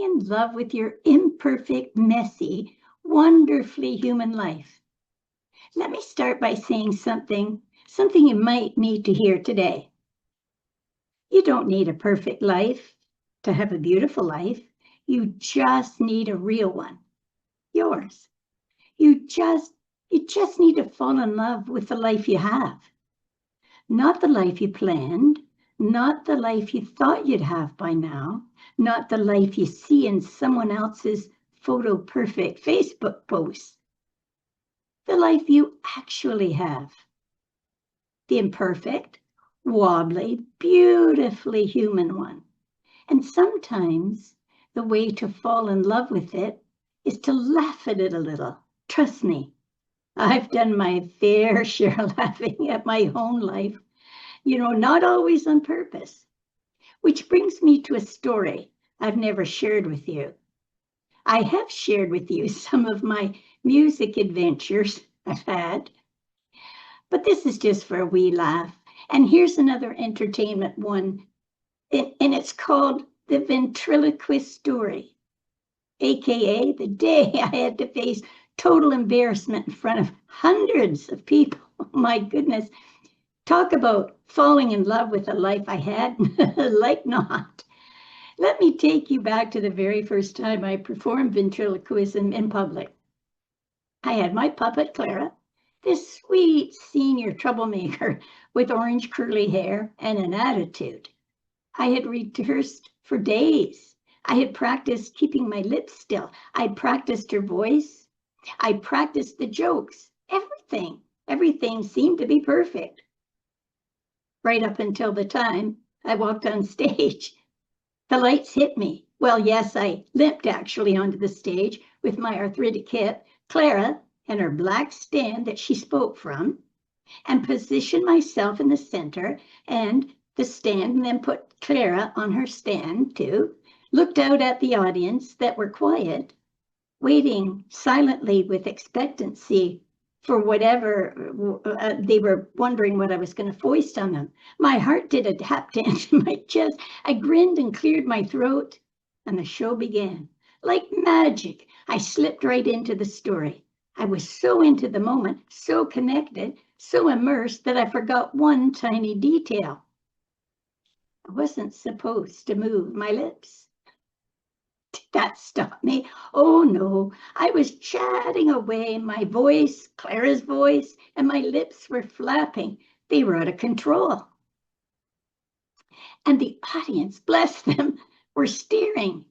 in love with your imperfect, messy, wonderfully human life. Let me start by saying something you might need to hear today. You don't need a perfect life to have a beautiful life. You just need a real one, yours. You just need to fall in love with the life you have. Not the life you planned, not the life you thought you'd have by now, not the life you see in someone else's photo perfect Facebook posts. The life you actually have. The imperfect, wobbly, beautifully human one. And sometimes the way to fall in love with it is to laugh at it a little. Trust me, I've done my fair share laughing at my own life, not always on purpose. Which brings me to a story I've never shared with you. I have shared with you some of my music adventures I've had, but this is just for a wee laugh. And here's another entertainment one, and it's called The Ventriloquist Story, aka the day I had to face total embarrassment in front of hundreds of people. Oh my goodness. Talk about falling in love with a life I had, like not. Let me take you back to the very first time I performed ventriloquism in public. I had my puppet, Clara, this sweet senior troublemaker with orange curly hair and an attitude. I had rehearsed for days. I had practiced keeping my lips still. I practiced her voice. I practiced the jokes. Everything seemed to be perfect. Right up until the time I walked on stage. The lights hit me. Well, yes, I limped actually onto the stage with my arthritic hip, Clara, and her black stand that she spoke from, and positioned myself in the center and the stand, and then put Clara on her stand too, looked out at the audience that were quiet, waiting silently with expectancy for whatever they were wondering what I was going to foist on them. My heart did a tap dance in my chest. I grinned and cleared my throat, and the show began. Like magic, I slipped right into the story. I was so into the moment, so connected, so immersed that I forgot one tiny detail. I wasn't supposed to move my lips. Did that stop me? Oh no, I was chatting away, my voice, Clara's voice, and my lips were flapping. They were out of control. And the audience, bless them, were staring.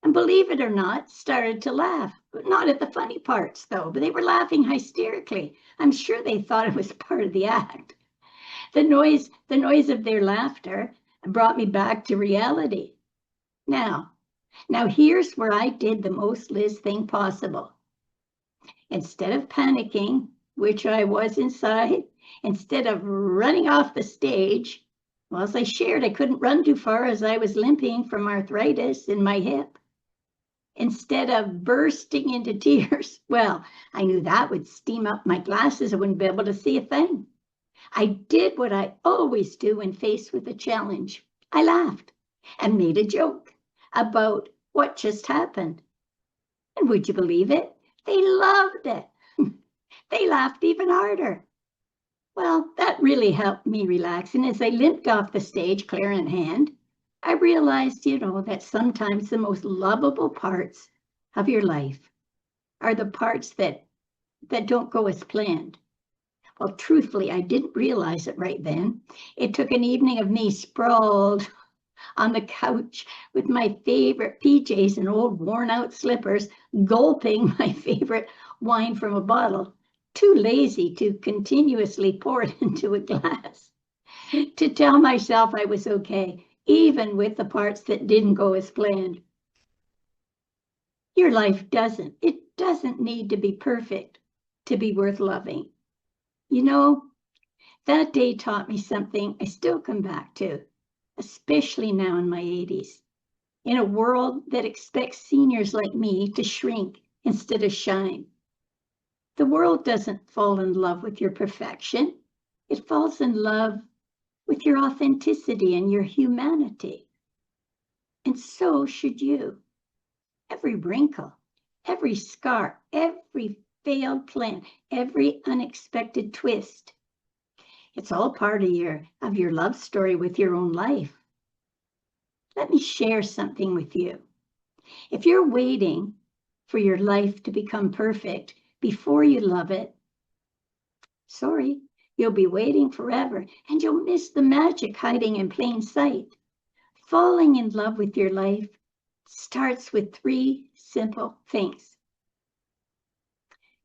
And believe it or not, started to laugh. Not at the funny parts, though, but they were laughing hysterically. I'm sure they thought it was part of the act. The noise of their laughter brought me back to reality. Now here's where I did the most Liz thing possible. Instead of panicking, which I was inside, instead of running off the stage, well, as I shared, I couldn't run too far as I was limping from arthritis in my hip. Instead of bursting into tears, well, I knew that would steam up my glasses. I wouldn't be able to see a thing. I did what I always do when faced with a challenge. I laughed and made a joke about what just happened. And would you believe it? They loved it. They laughed even harder. Well, that really helped me relax. And as I limped off the stage, Clara in hand, I realized, that sometimes the most lovable parts of your life are the parts that don't go as planned. Well, truthfully, I didn't realize it right then. It took an evening of me sprawled on the couch with my favorite PJs and old worn-out slippers, gulping my favorite wine from a bottle, too lazy to continuously pour it into a glass, to tell myself I was okay, even with the parts that didn't go as planned. Your life doesn't need to be perfect to be worth loving. That day taught me something I still come back to, especially now in my 80s, in a world that expects seniors like me to shrink instead of shine. The world doesn't fall in love with your perfection. It falls in love with your authenticity and your humanity. And so should you. every wrinkle, every scar, every failed plan, every unexpected twist. It's all part of your love story with your own life. Let me share something with you. If you're waiting for your life to become perfect before you love it, sorry, you'll be waiting forever and you'll miss the magic hiding in plain sight. Falling in love with your life starts with 3 simple things.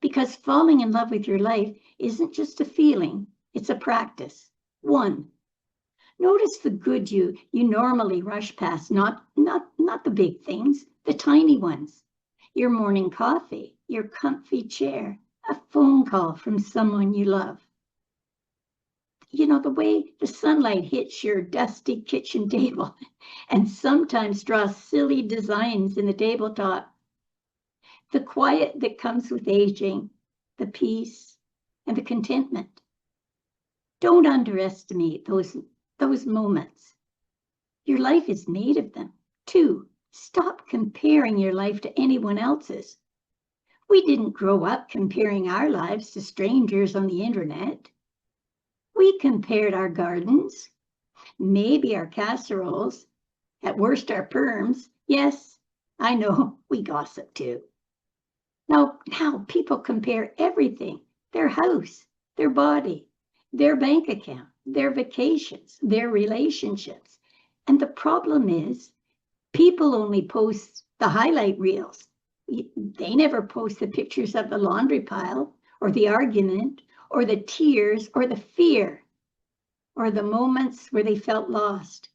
Because falling in love with your life isn't just a feeling, it's a practice. 1, notice the good you normally rush past, not the big things, the tiny ones. Your morning coffee, your comfy chair, a phone call from someone you love. You know, the way the sunlight hits your dusty kitchen table and sometimes draws silly designs in the tabletop. The quiet that comes with aging, the peace, and the contentment. Don't underestimate those moments. Your life is made of them. 2, stop comparing your life to anyone else's. We didn't grow up comparing our lives to strangers on the internet. We compared our gardens, maybe our casseroles, at worst our perms. Yes, I know, we gossip too. Now people compare everything, their house, their body, their bank account, their vacations, their relationships. And the problem is, people only post the highlight reels. They never post the pictures of the laundry pile, or the argument, or the tears, or the fear, or the moments where they felt lost.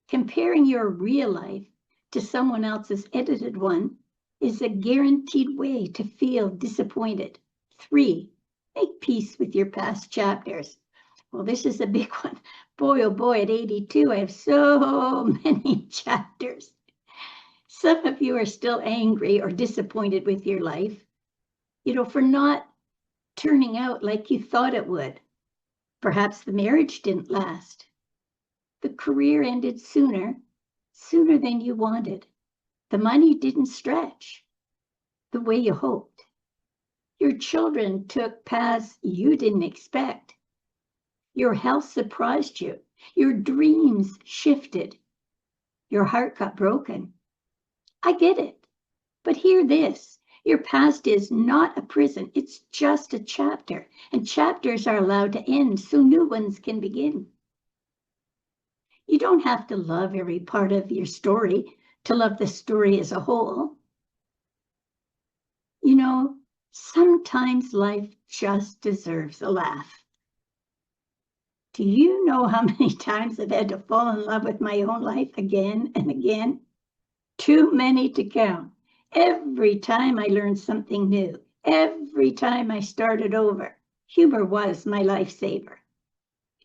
Comparing your real life to someone else's edited one is a guaranteed way to feel disappointed. 3, make peace with your past chapters. Well, this is a big one. Boy, oh boy, at 82, I have so many chapters. Some of you are still angry or disappointed with your life, for not turning out like you thought it would. Perhaps the marriage didn't last. The career ended sooner than you wanted. The money didn't stretch the way you hoped. Your children took paths you didn't expect. Your health surprised you. Your dreams shifted. Your heart got broken. I get it. But hear this. Your past is not a prison. It's just a chapter. And chapters are allowed to end so new ones can begin. You don't have to love every part of your story to love the story as a whole. Sometimes life just deserves a laugh. Do you know how many times I've had to fall in love with my own life again and again? Too many to count. Every time I learned something new, every time I started over, humor was my lifesaver.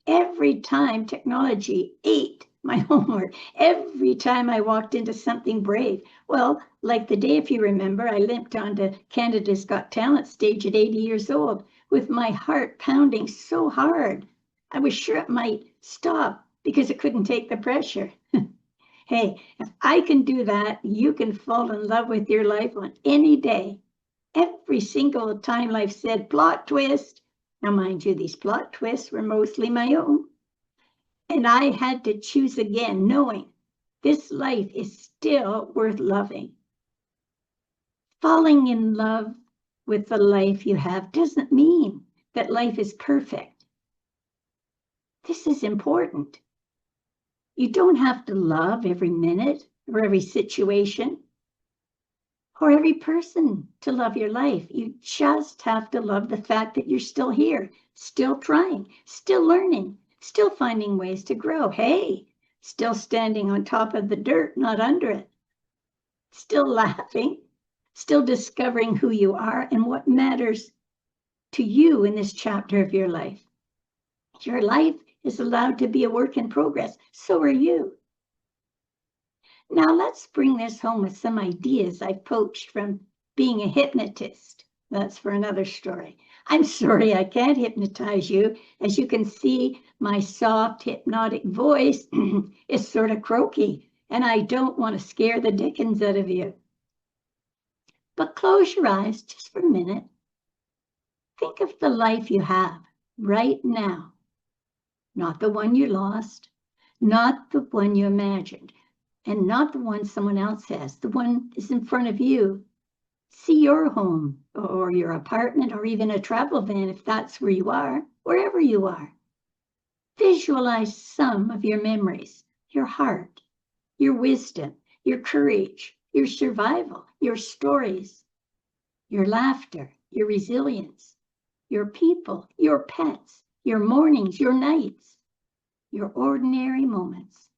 Every time technology ate my homework, every time I walked into something brave. Well, like the day, if you remember, I limped onto Canada's Got Talent stage at 80 years old with my heart pounding so hard. I was sure it might stop because it couldn't take the pressure. Hey, if I can do that, you can fall in love with your life on any day. Every single time life said, plot twist. Now, mind you, these plot twists were mostly my own. And I had to choose again, knowing this life is still worth loving. Falling in love with the life you have doesn't mean that life is perfect. This is important. You don't have to love every minute or every situation or every person to love your life. You just have to love the fact that you're still here, still trying, still learning, still finding ways to grow. Hey, still standing on top of the dirt, not under it. Still laughing, still discovering who you are and what matters to you in this chapter of your life. Your life is allowed to be a work in progress. So are you. Now let's bring this home with some ideas I've poached from being a hypnotist. That's for another story. I'm sorry I can't hypnotize you. As you can see, my soft, hypnotic voice is sort of croaky, and I don't want to scare the dickens out of you. But close your eyes just for a minute. Think of the life you have right now, not the one you lost, not the one you imagined, and not the one someone else has. The one is in front of you. See your home or your apartment or even a travel van if that's where you are, wherever you are. Visualize some of your memories, your heart, your wisdom, your courage, your survival, your stories, your laughter, your resilience, your people, your pets, your mornings, your nights, your ordinary moments.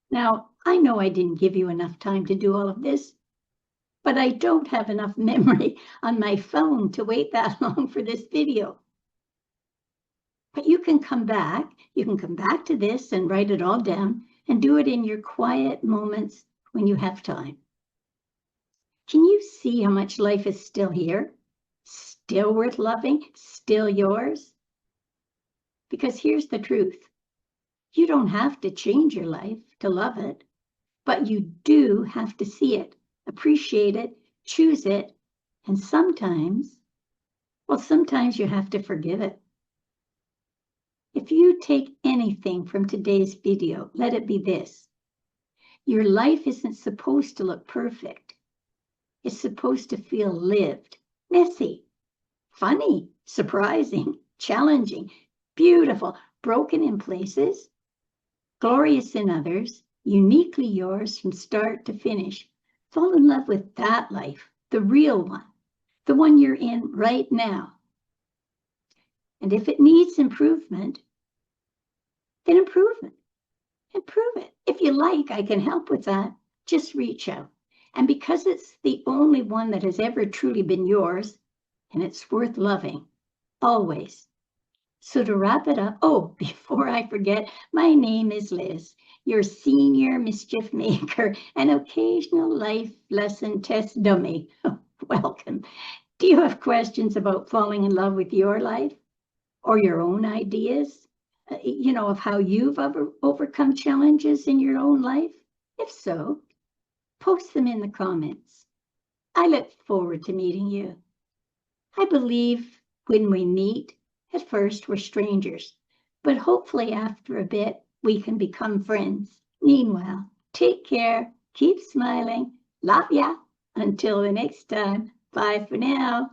Now, I know I didn't give you enough time to do all of this, but I don't have enough memory on my phone to wait that long for this video. But you can come back to this and write it all down and do it in your quiet moments when you have time. Can you see how much life is still here? Still worth loving? Still yours? Because here's the truth. You don't have to change your life to love it, but you do have to see it, appreciate it, choose it, and sometimes you have to forgive it. If you take anything from today's video, let it be this. Your life isn't supposed to look perfect. It's supposed to feel lived, messy, funny, surprising, challenging, beautiful, broken in places, glorious in others, uniquely yours from start to finish. Fall in love with that life, the real one, the one you're in right now. And if it needs improvement, then improve it. If you like, I can help with that. Just reach out. And because it's the only one that has ever truly been yours, and it's worth loving, always. So to wrap it up, before I forget, my name is Liz, your senior mischief maker and occasional life lesson test dummy. Welcome. Do you have questions about falling in love with your life or your own ideas? Of how you've overcome challenges in your own life? If so, post them in the comments. I look forward to meeting you. I believe when we meet, at first we're strangers, but hopefully after a bit, we can become friends. Meanwhile, take care, keep smiling, love ya. Until the next time, bye for now.